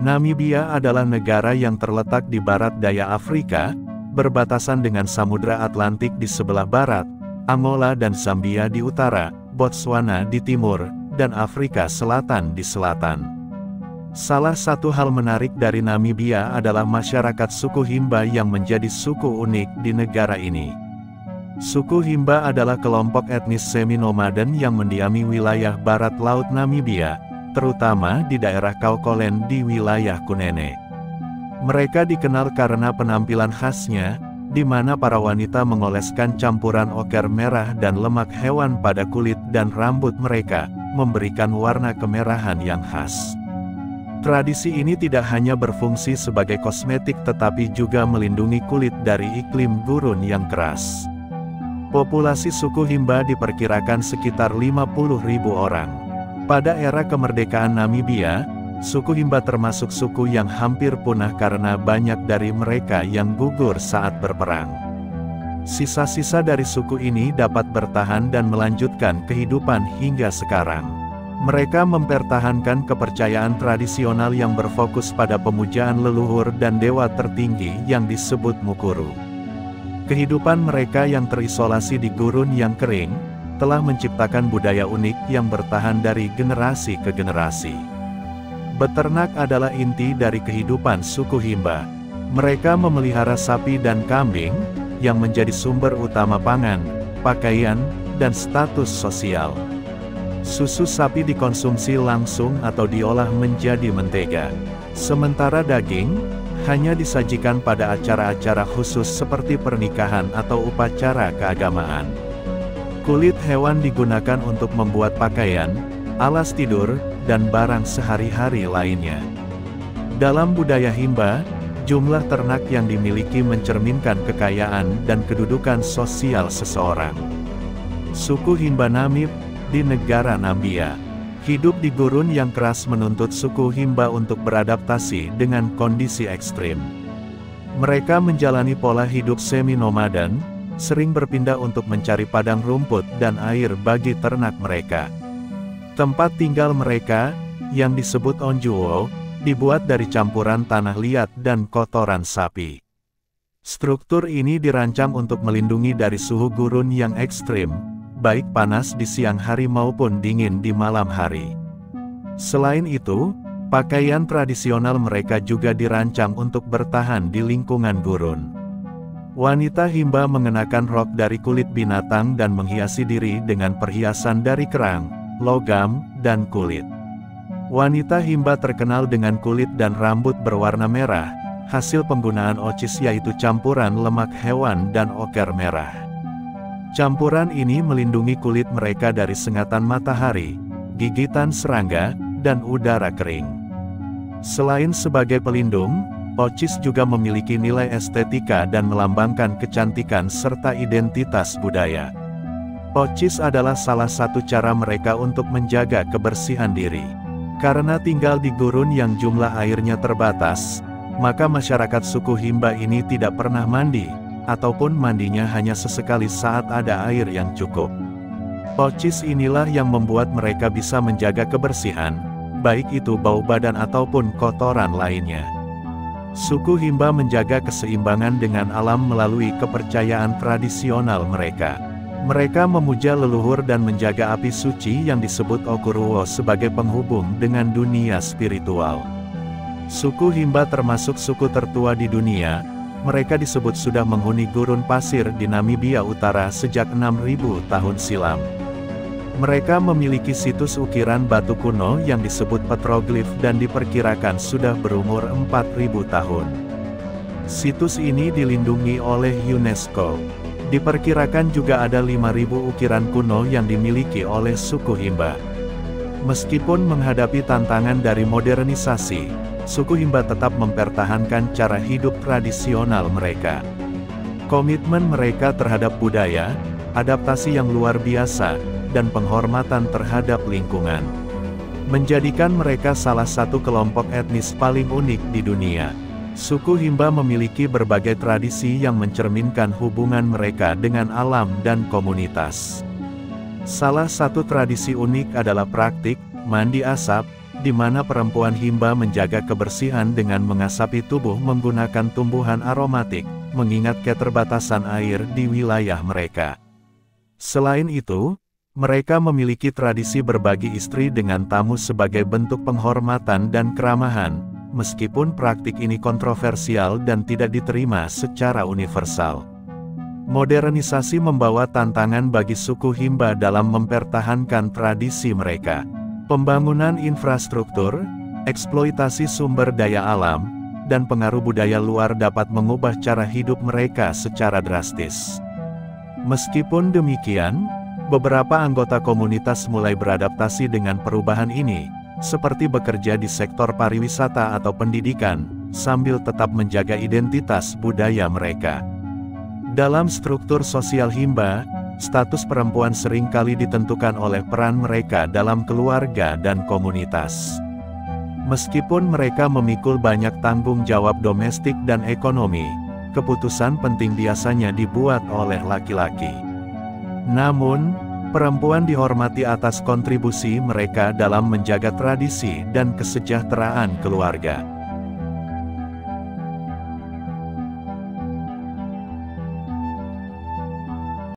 Namibia adalah negara yang terletak di barat daya Afrika, berbatasan dengan Samudra Atlantik di sebelah barat, Angola dan Zambia di utara, Botswana di timur, dan Afrika Selatan di selatan. Salah satu hal menarik dari Namibia adalah masyarakat suku Himba yang menjadi suku unik di negara ini. Suku Himba adalah kelompok etnis semi-nomaden yang mendiami wilayah barat laut Namibia, terutama di daerah Kaukolen di wilayah Kunene. Mereka dikenal karena penampilan khasnya, di mana para wanita mengoleskan campuran oker merah dan lemak hewan pada kulit dan rambut mereka, memberikan warna kemerahan yang khas. Tradisi ini tidak hanya berfungsi sebagai kosmetik tetapi juga melindungi kulit dari iklim gurun yang keras. Populasi suku Himba diperkirakan sekitar 50.000 orang. Pada era kemerdekaan Namibia, suku Himba termasuk suku yang hampir punah karena banyak dari mereka yang gugur saat berperang. Sisa-sisa dari suku ini dapat bertahan dan melanjutkan kehidupan hingga sekarang. Mereka mempertahankan kepercayaan tradisional yang berfokus pada pemujaan leluhur dan dewa tertinggi yang disebut Mukuru. Kehidupan mereka yang terisolasi di gurun yang kering, telah menciptakan budaya unik yang bertahan dari generasi ke generasi. Beternak adalah inti dari kehidupan suku Himba. Mereka memelihara sapi dan kambing, yang menjadi sumber utama pangan, pakaian, dan status sosial. Susu sapi dikonsumsi langsung atau diolah menjadi mentega. Sementara daging, hanya disajikan pada acara-acara khusus seperti pernikahan atau upacara keagamaan. Kulit hewan digunakan untuk membuat pakaian, alas tidur, dan barang sehari-hari lainnya. Dalam budaya Himba, jumlah ternak yang dimiliki mencerminkan kekayaan dan kedudukan sosial seseorang. Suku Himba Namib, di negara Namibia, hidup di gurun yang keras menuntut suku Himba untuk beradaptasi dengan kondisi ekstrim. Mereka menjalani pola hidup semi-nomaden, sering berpindah untuk mencari padang rumput dan air bagi ternak mereka. Tempat tinggal mereka, yang disebut Onjuwo, dibuat dari campuran tanah liat dan kotoran sapi. Struktur ini dirancang untuk melindungi dari suhu gurun yang ekstrim, baik panas di siang hari maupun dingin di malam hari. Selain itu, pakaian tradisional mereka juga dirancang untuk bertahan di lingkungan gurun. Wanita Himba mengenakan rok dari kulit binatang dan menghiasi diri dengan perhiasan dari kerang, logam, dan kulit. Wanita Himba terkenal dengan kulit dan rambut berwarna merah, hasil penggunaan ocis yaitu campuran lemak hewan dan oker merah. Campuran ini melindungi kulit mereka dari sengatan matahari, gigitan serangga, dan udara kering. Selain sebagai pelindung, ocis juga memiliki nilai estetika dan melambangkan kecantikan serta identitas budaya. Ocis adalah salah satu cara mereka untuk menjaga kebersihan diri. Karena tinggal di gurun yang jumlah airnya terbatas, maka masyarakat suku Himba ini tidak pernah mandi, ataupun mandinya hanya sesekali saat ada air yang cukup. Ocis inilah yang membuat mereka bisa menjaga kebersihan, baik itu bau badan ataupun kotoran lainnya. Suku Himba menjaga keseimbangan dengan alam melalui kepercayaan tradisional mereka. Mereka memuja leluhur dan menjaga api suci yang disebut Okuruwo sebagai penghubung dengan dunia spiritual. Suku Himba termasuk suku tertua di dunia. Mereka disebut sudah menghuni gurun pasir di Namibia Utara sejak 6.000 tahun silam. Mereka memiliki situs ukiran batu kuno yang disebut petroglif dan diperkirakan sudah berumur 4.000 tahun. Situs ini dilindungi oleh UNESCO. Diperkirakan juga ada 5.000 ukiran kuno yang dimiliki oleh suku Himba. Meskipun menghadapi tantangan dari modernisasi, suku Himba tetap mempertahankan cara hidup tradisional mereka. Komitmen mereka terhadap budaya, adaptasi yang luar biasa, dan penghormatan terhadap lingkungan, menjadikan mereka salah satu kelompok etnis paling unik di dunia. Suku Himba memiliki berbagai tradisi yang mencerminkan hubungan mereka dengan alam dan komunitas. Salah satu tradisi unik adalah praktik mandi asap di mana perempuan Himba menjaga kebersihan dengan mengasapi tubuh menggunakan tumbuhan aromatik, mengingat keterbatasan air di wilayah mereka. Selain itu, mereka memiliki tradisi berbagi istri dengan tamu sebagai bentuk penghormatan dan keramahan, meskipun praktik ini kontroversial dan tidak diterima secara universal. Modernisasi membawa tantangan bagi suku Himba dalam mempertahankan tradisi mereka. Pembangunan infrastruktur, eksploitasi sumber daya alam, dan pengaruh budaya luar dapat mengubah cara hidup mereka secara drastis. Meskipun demikian, beberapa anggota komunitas mulai beradaptasi dengan perubahan ini, seperti bekerja di sektor pariwisata atau pendidikan, sambil tetap menjaga identitas budaya mereka. Dalam struktur sosial Himba, status perempuan seringkali ditentukan oleh peran mereka dalam keluarga dan komunitas. Meskipun mereka memikul banyak tanggung jawab domestik dan ekonomi, keputusan penting biasanya dibuat oleh laki-laki. Namun, perempuan dihormati atas kontribusi mereka dalam menjaga tradisi dan kesejahteraan keluarga.